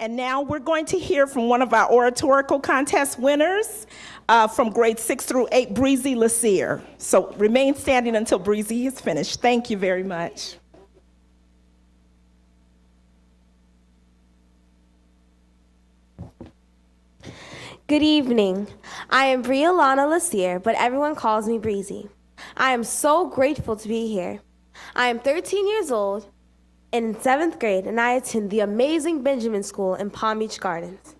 And now we're going to hear from one of our oratorical contest winners from grades 6 through 8, Breezy Leassear. So remain standing until Breezy is finished. Thank you very much. Good evening. I am Brealauana Leassear, but everyone calls me Breezy. I am so grateful to be here. I am 13 years old in 7th grade, and I attend the amazing Benjamin School in Palm Beach Gardens.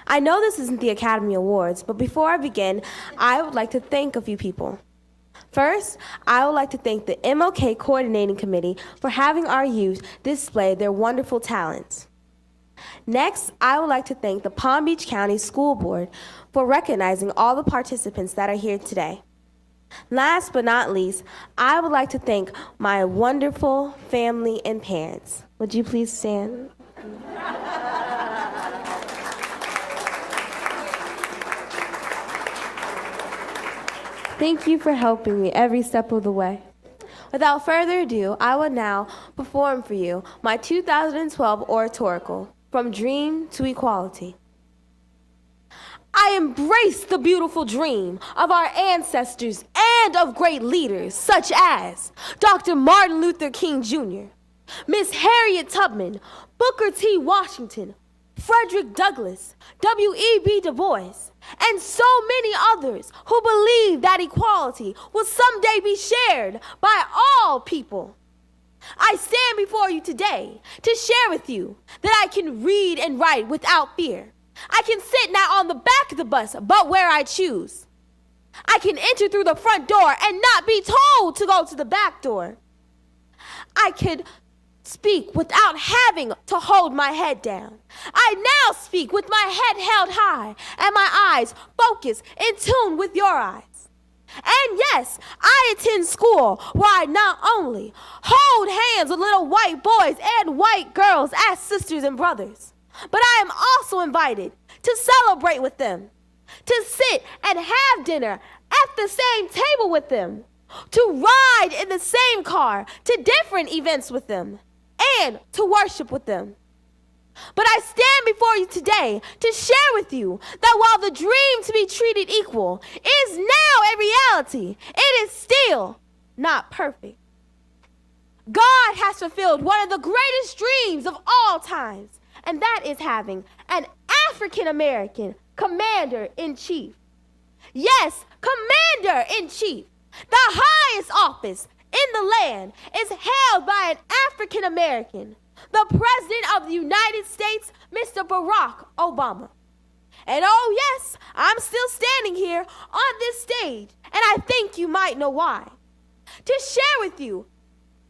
I know this isn't the Academy Awards, but before I begin, I would like to thank a few people. First, I would like to thank the MLK Coordinating Committee for having our youth display their wonderful talents. Next, I would like to thank the Palm Beach County School Board for recognizing all the participants that are here today. Last but not least, I would like to thank my wonderful family and parents. Would you please stand? Thank you for helping me every step of the way. Without further ado, I will now perform for you my 2012 oratorical, From Dream to Equality. I embrace the beautiful dream of our ancestors and of great leaders such as Dr. Martin Luther King Jr., Miss Harriet Tubman, Booker T. Washington, Frederick Douglass, W.E.B. Du Bois, and so many others who believe that equality will someday be shared by all people. I stand before you today to share with you that I can read and write without fear. I can sit not on the back of the bus, but where I choose. I can enter through the front door and not be told to go to the back door. I could speak without having to hold my head down. I now speak with my head held high and my eyes focused in tune with your eyes. And yes, I attend school where I not only hold hands with little white boys and white girls as sisters and brothers, but I am also invited to celebrate with them, to sit and have dinner at the same table with them, to ride in the same car to different events with them, and to worship with them. But I stand before you today to share with you that while the dream to be treated equal is now a reality, it is still not perfect. God has fulfilled one of the greatest dreams of all times, and that is having an African-American commander-in-chief. Yes, commander-in-chief. The highest office in the land is held by an African-American, the President of the United States, Mr. Barack Obama. And oh yes, I'm still standing here on this stage, and I think you might know why. To share with you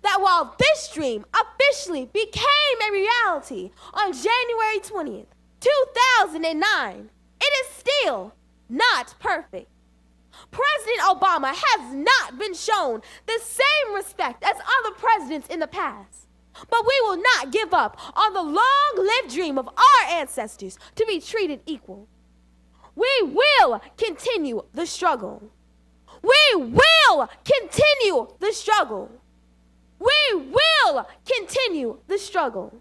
that while this dream officially became a reality on January 20th, 2009, it is still not perfect. President Obama has not been shown the same respect as other presidents in the past. But we will not give up on the long-lived dream of our ancestors to be treated equal. We will continue the struggle. We will continue the struggle. We will continue the struggle.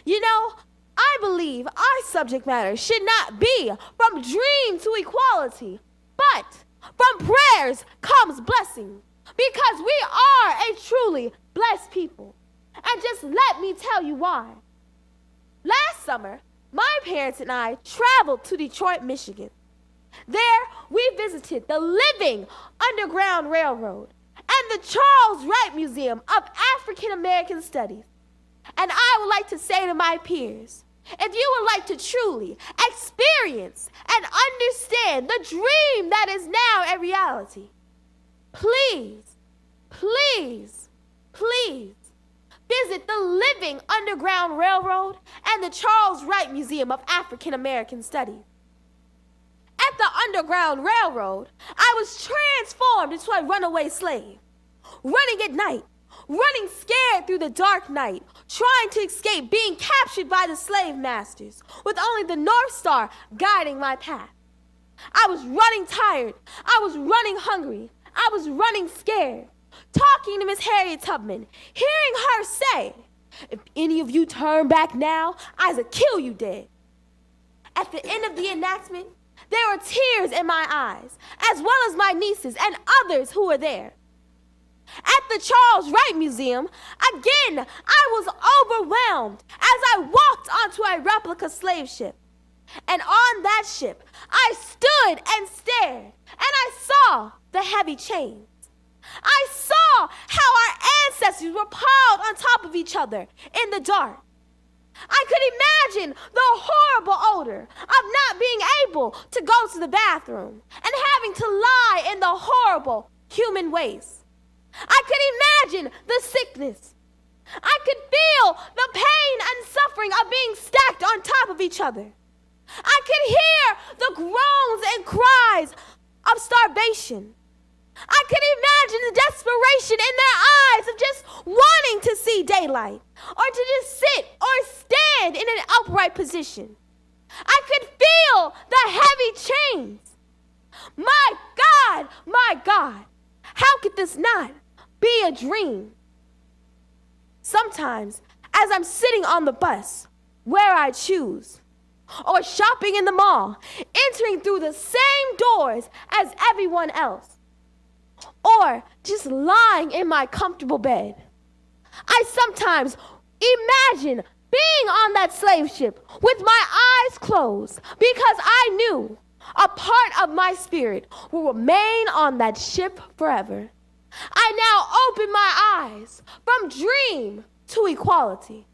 You know, I believe our subject matter should not be from dream to equality, but from prayers comes blessing, because we are a truly blessed people. And just let me tell you why. Last summer, my parents and I traveled to Detroit, Michigan. There, we visited the living Underground Railroad and the Charles Wright Museum of African American Studies. And I would like to say to my peers, if you would like to truly experience and understand the dream that is now a reality, please, please, please visit the living Underground Railroad and the Charles Wright Museum of African American Studies. At the Underground Railroad, I was transformed into a runaway slave, running at night, running scared through the dark night, trying to escape being captured by the slave masters, with only the North Star guiding my path. I was running tired, I was running hungry, I was running scared, talking to Miss Harriet Tubman, hearing her say, if any of you turn back now, I'll kill you dead. At the end of the enactment, there were tears in my eyes, as well as my nieces and others who were there. At the Charles Wright Museum, again, I was overwhelmed as I walked onto a replica slave ship. And on that ship, I stood and stared, and I saw the heavy chains. I saw how our ancestors were piled on top of each other in the dark. I could imagine the horrible odor of not being able to go to the bathroom and having to lie in the horrible human waste. I could imagine the sickness. I could feel the pain and suffering of being stacked on top of each other. I could hear the groans and cries of starvation. I could imagine the desperation in their eyes of just wanting to see daylight, or to just sit or stand in an upright position. I could feel the heavy chains. My God, how could this not be a dream? Sometimes, as I'm sitting on the bus, where I choose, or shopping in the mall, entering through the same doors as everyone else, or just lying in my comfortable bed, I sometimes imagine being on that slave ship with my eyes closed, because I knew a part of my spirit will remain on that ship forever. I now open my eyes from dream to equality.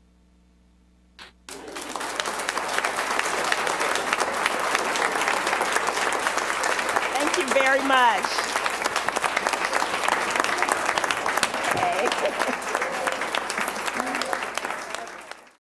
Thank you very much. Okay.